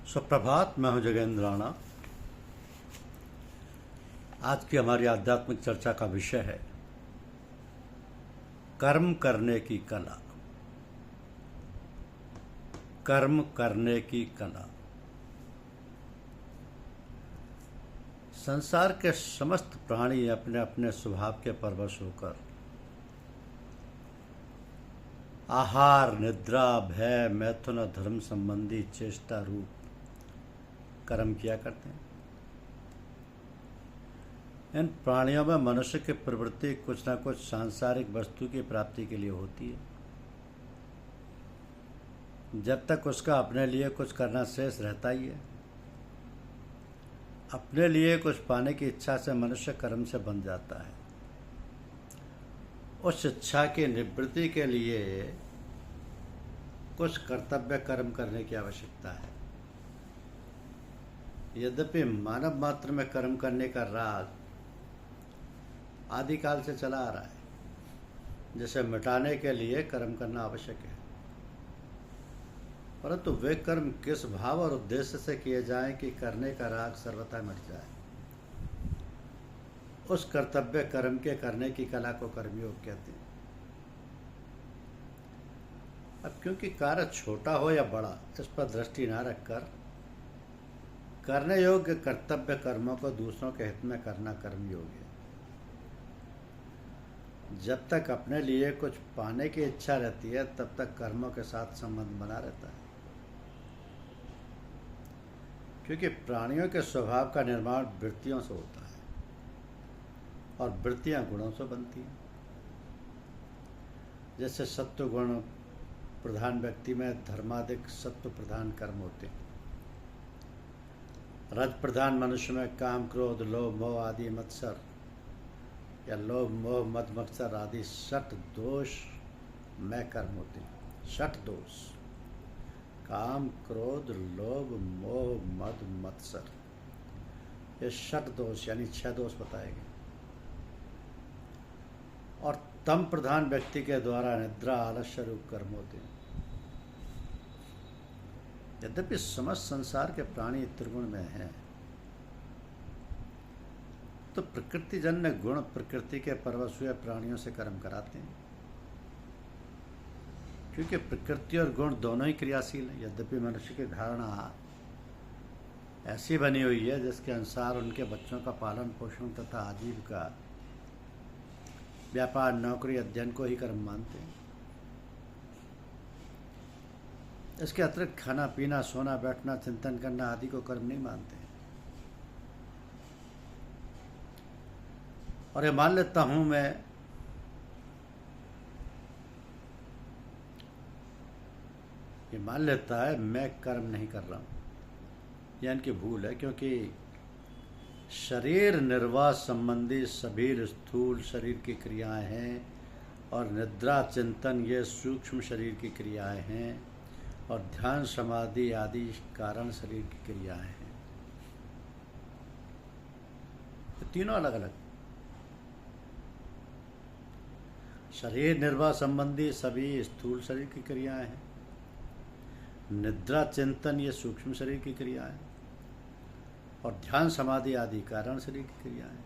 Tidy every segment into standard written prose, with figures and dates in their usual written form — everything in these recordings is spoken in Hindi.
सुप्रभात। मैं हूं जगेंद्र राणा। आज की हमारी आध्यात्मिक चर्चा का विषय है कर्म करने की कला। कर्म करने की कला। संसार के समस्त प्राणी अपने अपने स्वभाव के परवश होकर आहार, निद्रा, भय, मैथुन और धर्म संबंधी चेष्टा रूप कर्म किया करते हैं। इन प्राणियों में मनुष्य की प्रवृत्ति कुछ न कुछ सांसारिक वस्तु की प्राप्ति के लिए होती है। जब तक उसका अपने लिए कुछ करना शेष रहता ही है। अपने लिए कुछ पाने की इच्छा से मनुष्य कर्म से बंध जाता है। उस इच्छा की निवृत्ति के लिए कुछ कर्तव्य कर्म करने की आवश्यकता है। यद्यपि मानव मात्र में कर्म करने का राज आदिकाल से चला आ रहा है, जिसे मिटाने के लिए कर्म करना आवश्यक है। परंतु वे कर्म किस भाव और उद्देश्य से किए जाएं कि करने का राग सर्वथा मिट जाए, उस कर्तव्य कर्म के करने की कला को कर्मयोग कहते हैं। अब क्योंकि कार्य छोटा हो या बड़ा, इस पर दृष्टि न रखकर करने योग्य कर्तव्य कर्मों को दूसरों के हित में करना कर्मयोग है। जब तक अपने लिए कुछ पाने की इच्छा रहती है, तब तक कर्मों के साथ संबंध बना रहता है। क्योंकि प्राणियों के स्वभाव का निर्माण वृत्तियों से होता है और वृत्तियां गुणों से बनती हैं। जैसे सत्व गुण प्रधान व्यक्ति में धर्माधिक सत्व प्रधान कर्म होते हैं। रज प्रधान मनुष्य में काम, क्रोध, लोभ, मोह आदि मत्सर या लोभ, मोह, मद, मत्सर आदि षट दोष में कर्म होते हैं। षट दोष: काम, क्रोध, लोभ, मोह, मद, मत्सर, ये षट दोष यानी 6 दोष बताए गए। और तम प्रधान व्यक्ति के द्वारा निद्रा, आलस्य रूप कर्म होते हैं। यद्यपि समस्त संसार के प्राणी त्रिगुण में हैं, तो प्रकृतिजन्य गुण प्रकृति के परवश हुए प्राणियों से कर्म कराते हैं। क्योंकि प्रकृति और गुण दोनों ही क्रियाशील हैं। यद्यपि मनुष्य की धारणा ऐसी बनी हुई है जिसके अनुसार उनके बच्चों का पालन पोषण तथा आजीविका, व्यापार, नौकरी, अध्ययन को ही कर्म मानते हैं। इसके अतिरिक्त खाना पीना, सोना, बैठना, चिंतन करना आदि को कर्म नहीं मानते हैं। और ये मान लेता हूं मान लेता है मैं कर्म नहीं कर रहा हूं, यह इनकी भूल है। क्योंकि शरीर निर्वाह संबंधी सभी स्थूल शरीर की क्रियाएं हैं और निद्रा, चिंतन ये सूक्ष्म शरीर की क्रियाएं हैं और ध्यान, समाधि आदि कारण शरीर की क्रियाएं हैं। तो तीनों अलग अलग। शरीर निर्वाह संबंधी सभी स्थूल शरीर की क्रियाएं हैं। निद्रा, चिंतन ये सूक्ष्म शरीर की क्रियाएं हैं और ध्यान, समाधि आदि कारण शरीर की क्रियाएं हैं।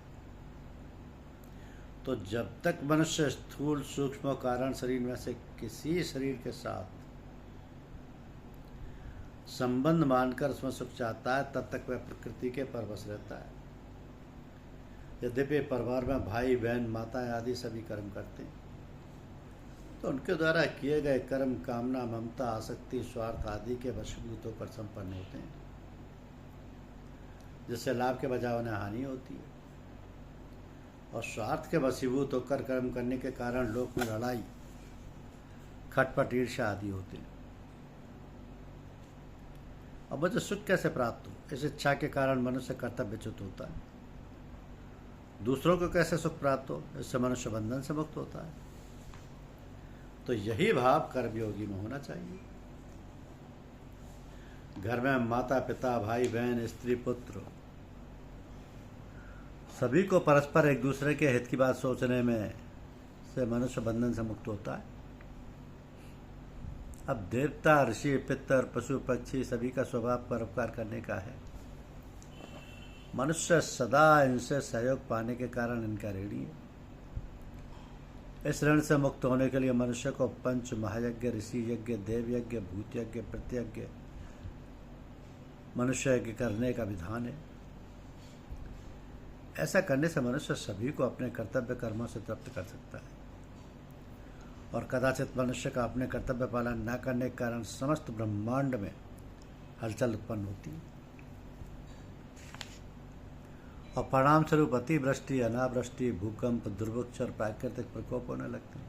तो जब तक मनुष्य स्थूल, सूक्ष्म और कारण शरीर में से किसी शरीर के साथ संबंध मानकर उसमें सुख चाहता है, तब तक वह प्रकृति के परवश रहता है। यद्यपि परिवार में भाई, बहन, माता आदि सभी कर्म करते हैं, तो उनके द्वारा किए गए कर्म कामना, ममता, आसक्ति, स्वार्थ आदि के वशीभूत होकर संपन्न होते हैं, जिससे लाभ के बजाय उन्हें हानि होती है। और स्वार्थ के वशीभूत होकर कर्म करने के कारण लोक में लड़ाई, खटपट, ईर्ष्या आदि होते हैं। अब मुझे सुख कैसे प्राप्त हो, इस इच्छा के कारण मनुष्य कर्तव्यच्युत होता है। दूसरों को कैसे सुख प्राप्त हो, इससे मनुष्य बंधन से मुक्त होता है। तो यही भाव कर्मयोगी में होना चाहिए। घर में माता पिता, भाई बहन, स्त्री पुत्र सभी को परस्पर एक दूसरे के हित की बात सोचने में से मनुष्य बंधन से मुक्त होता है। अब देवता, ऋषि, पितर, पशु, पक्षी सभी का स्वभाव परोपकार करने का है। मनुष्य सदा इनसे सहयोग पाने के कारण इनका ऋणी है। इस ऋण से मुक्त होने के लिए मनुष्य को पंच महायज्ञ, ऋषि यज्ञ, देव यज्ञ, भूत यज्ञ, प्रत्यज्ञ, मनुष्य यज्ञ करने का विधान है। ऐसा करने से मनुष्य सभी को अपने कर्तव्य कर्मों से तृप्त कर सकता है और कदाचित मनुष्य का अपने कर्तव्य पालन न करने के कारण समस्त ब्रह्मांड में हलचल उत्पन्न होती है और परिणाम स्वरूप अतिवृष्टि, अनावृष्टि, भूकंप, दुर्भिक्ष और प्राकृतिक प्रकोप होने लगते हैं।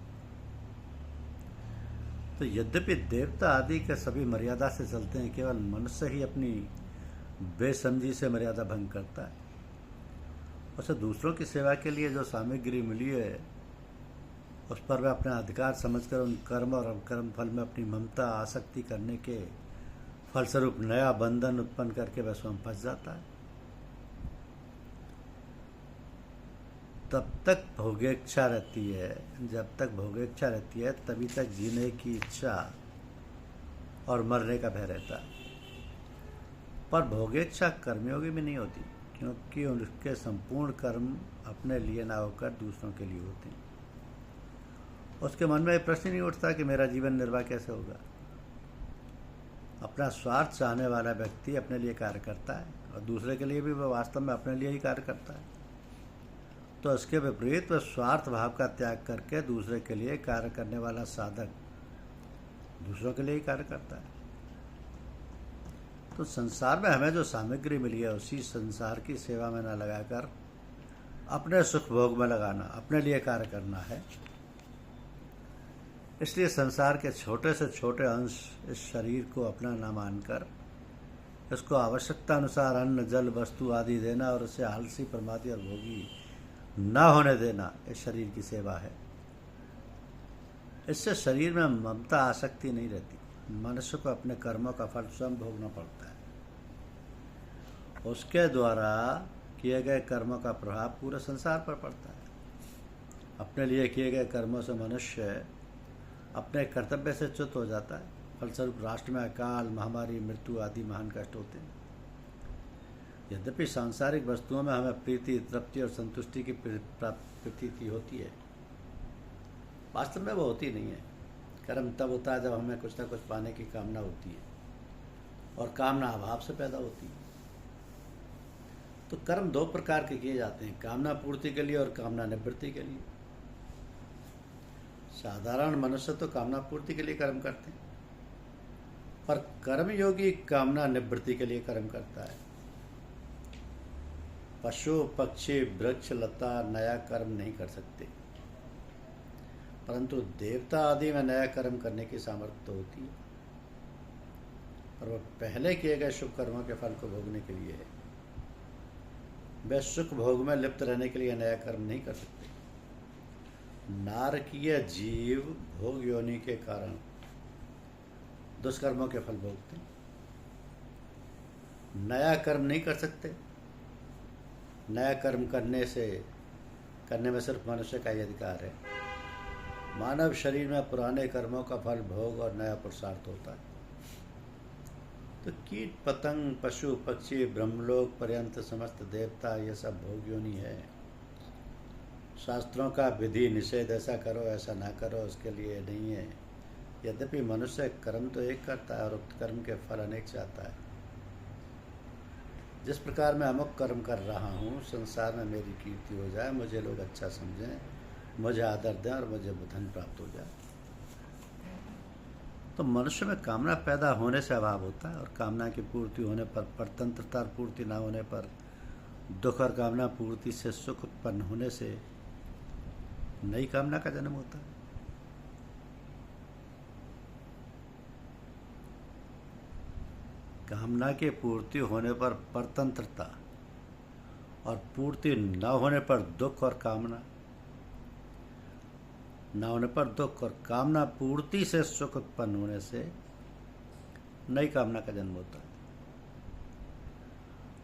तो यद्यपि देवता आदि के सभी मर्यादा से चलते हैं, केवल मनुष्य ही अपनी बेसमझी से मर्यादा भंग करता है। उसे दूसरों की सेवा के लिए जो सामग्री मिली है उस पर वह अपना अधिकार समझकर उन कर्म और अकर्म फल में अपनी ममता, आसक्ति करने के फलस्वरूप नया बंधन उत्पन्न करके वह स्वयं फंस जाता है। तब तक भोगेच्छा रहती है, जब तक भोगेच्छा रहती है तभी तक जीने की इच्छा और मरने का भय रहता है। पर भोगेच्छा कर्मयोगी में नहीं होती, क्योंकि उनके संपूर्ण कर्म अपने लिए ना होकर दूसरों के लिए होते हैं। उसके मन में प्रश्न नहीं उठता कि मेरा जीवन निर्वाह कैसे होगा। अपना स्वार्थ चाहने वाला व्यक्ति अपने लिए कार्य करता है और दूसरे के लिए भी वह वास्तव में अपने लिए ही कार्य करता है। तो इसके विपरीत वह स्वार्थ भाव का त्याग करके दूसरे के लिए कार्य करने वाला साधक दूसरों के लिए ही कार्य करता है। तो संसार में हमें जो सामग्री मिली है उसी संसार की सेवा में न लगाकर अपने सुख भोग में लगाना, अपने लिए कार्य करना है। इसलिए संसार के छोटे से छोटे अंश इस शरीर को अपना न मानकर इसको आवश्यकता अनुसार अन्न, जल, वस्तु आदि देना और उसे आलसी, प्रमादी और भोगी न होने देना इस शरीर की सेवा है। इससे शरीर में ममता, आसक्ति नहीं रहती। मनुष्य को अपने कर्मों का फल स्वयं भोगना पड़ता है। उसके द्वारा किए गए कर्मों का प्रभाव पूरे संसार पर पड़ता है। अपने लिए किए गए कर्मों से मनुष्य अपने कर्तव्य से च्युत हो जाता है। फलस्वरूप राष्ट्र में अकाल, महामारी, मृत्यु आदि महान कष्ट होते हैं। यद्यपि सांसारिक वस्तुओं में हमें प्रीति, तृप्ति और संतुष्टि की प्रतीति होती है, वास्तव में वो होती नहीं है। कर्म तब होता है जब हमें कुछ न कुछ पाने की कामना होती है और कामना अभाव से पैदा होती है। तो कर्म दो प्रकार के किए जाते हैं, कामना पूर्ति के लिए और कामना निवृत्ति के लिए। साधारण मनुष्य तो कामना पूर्ति के लिए कर्म करते हैं, पर कर्मयोगी कामना निवृत्ति के लिए कर्म करता है। पशु, पक्षी, वृक्ष, लता नया कर्म नहीं कर सकते, परंतु देवता आदि में नया कर्म करने की सामर्थ्य तो होती है और वह पहले किए गए शुभ कर्मों के फल को भोगने के लिए है। वे सुख भोग में लिप्त रहने के लिए नया कर्म नहीं कर सकते। नारकीय जीव भोग योनि के कारण दुष्कर्मों के फल भोगते हैं, नया कर्म नहीं कर सकते। नया कर्म करने में सिर्फ मनुष्य का ही अधिकार है। मानव शरीर में पुराने कर्मों का फल भोग और नया पुरुषार्थ होता है। तो कीट, पतंग, पशु, पक्षी, ब्रह्मलोक पर्यंत समस्त देवता ये सब भोग योनि है। शास्त्रों का विधि निषेध, ऐसा करो ऐसा ना करो, उसके लिए नहीं है। यद्यपि मनुष्य कर्म तो एक करता है और उक्त कर्म के फल अनेक चाहता है। जिस प्रकार मैं अमुक कर्म कर रहा हूँ, संसार में मेरी कीर्ति हो जाए, मुझे लोग अच्छा समझें, मुझे आदर दें और मुझे धन प्राप्त हो जाए। तो मनुष्य में कामना पैदा होने से अभाव होता है और कामना की पूर्ति होने पर, परतंत्रता पूर्ति न होने पर दुख और कामना पूर्ति से सुख उत्पन्न होने से नई कामना का जन्म होता है। कामना की पूर्ति होने पर परतंत्रता और पूर्ति न होने पर दुख और कामना न होने पर दुख और कामना पूर्ति से सुख उत्पन्न होने से नई कामना का जन्म होता है।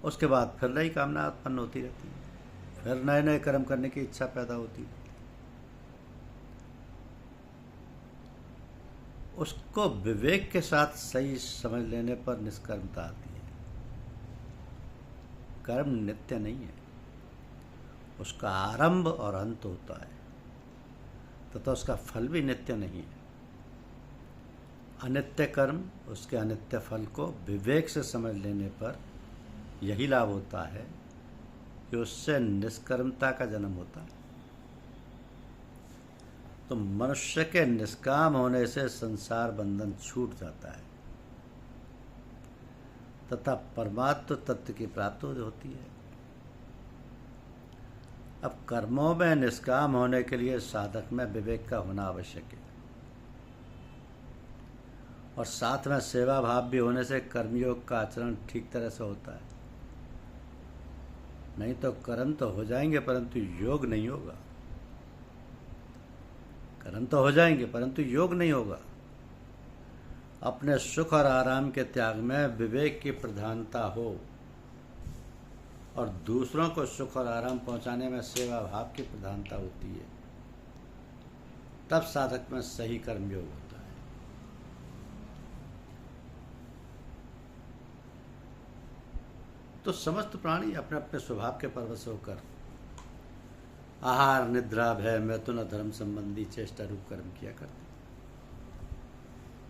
उसके बाद फिर नई कामना उत्पन्न होती रहती है, फिर नए नए कर्म करने की इच्छा पैदा होती है। उसको विवेक के साथ सही समझ लेने पर निष्कर्मता आती है। कर्म नित्य नहीं है, उसका आरंभ और अंत होता है, तथा उसका फल भी नित्य नहीं है। अनित्य कर्म, उसके अनित्य फल को विवेक से समझ लेने पर यही लाभ होता है कि उससे निष्कर्मता का जन्म होता है। तो मनुष्य के निष्काम होने से संसार बंधन छूट जाता है तथा परमात्म तत्व की प्राप्ति होती है। अब कर्मों में निष्काम होने के लिए साधक में विवेक का होना आवश्यक है, और साथ में सेवा भाव भी होने से कर्मयोग का आचरण ठीक तरह से होता है। नहीं तो कर्म तो हो जाएंगे परंतु योग नहीं होगा। कर्म तो हो जाएंगे परंतु योग नहीं होगा। अपने सुख और आराम के त्याग में विवेक की प्रधानता हो और दूसरों को सुख और आराम पहुंचाने में सेवा भाव की प्रधानता होती है, तब साधक में सही कर्मयोग होता है। तो समस्त प्राणी अपने अपने स्वभाव के परवश होकर आहार, निद्रा, भय, मैथुन और धर्म संबंधी चेष्टा रूप कर्म किया करते।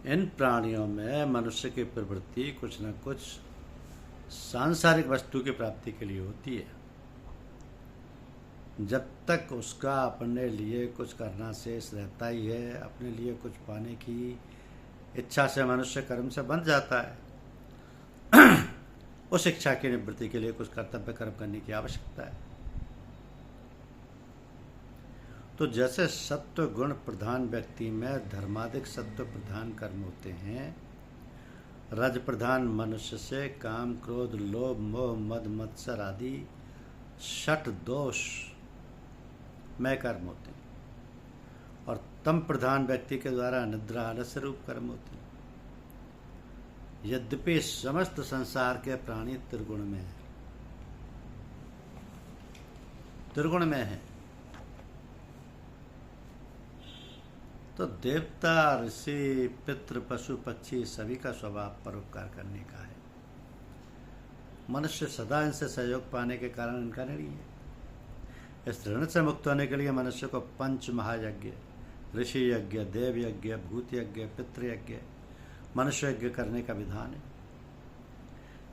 इन प्राणियों में मनुष्य की प्रवृत्ति कुछ न कुछ सांसारिक वस्तु की प्राप्ति के लिए होती है। जब तक उसका अपने लिए कुछ करना शेष रहता ही है, अपने लिए कुछ पाने की इच्छा से मनुष्य कर्म से बंध जाता है। उस इच्छा की निवृत्ति के लिए कुछ कर्तव्य कर्म करने की आवश्यकता है। तो जैसे सत्व गुण प्रधान व्यक्ति में धर्माधिक सत्व प्रधान कर्म होते हैं, रज प्रधान मनुष्य से काम, क्रोध, लोभ, मोह, मद, मत्सर आदि षट दोष में कर्म होते हैं, और तम प्रधान व्यक्ति के द्वारा निद्रा, आलस्य रूप कर्म होते हैं। यद्यपि समस्त संसार के प्राणी त्रिगुण में है, त्रिगुण में है, तो देवता, ऋषि, पितृ, पशु, पक्षी सभी का स्वभाव परोपकार करने का है। मनुष्य सदा इनसे सहयोग पाने के कारण इनका ऋणी है। इस ऋण से मुक्त होने के लिए मनुष्य को पंच महायज्ञ, ऋषि यज्ञ, देव यज्ञ, भूत यज्ञ, पितृ यज्ञ, मनुष्य यज्ञ करने का विधान है।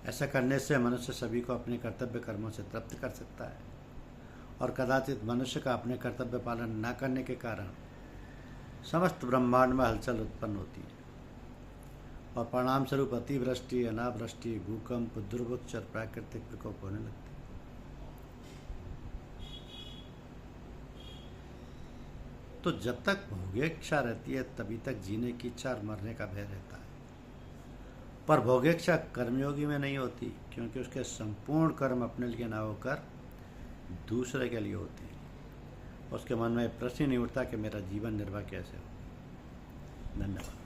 ऐसा करने से मनुष्य सभी को अपने कर्तव्य कर्मों से तृप्त कर सकता है, और कदाचित मनुष्य का अपने कर्तव्य पालन न करने के कारण समस्त ब्रह्मांड में हलचल उत्पन्न होती है, और परिणाम स्वरूप अतिवृष्टि, अनावृष्टि, भूकंप, दुर्भिक्ष और प्राकृतिक प्रकोप होने लगते हैं। तो जब तक भोगेच्छा रहती है तभी तक जीने की इच्छा और मरने का भय रहता है। पर भोगेच्छा कर्मयोगी में नहीं होती, क्योंकि उसके संपूर्ण कर्म अपने लिए न होकर दूसरे के लिए होते हैं। उसके मन में प्रश्न नहीं उठता कि मेरा जीवन निर्वाह कैसे हो। धन्यवाद।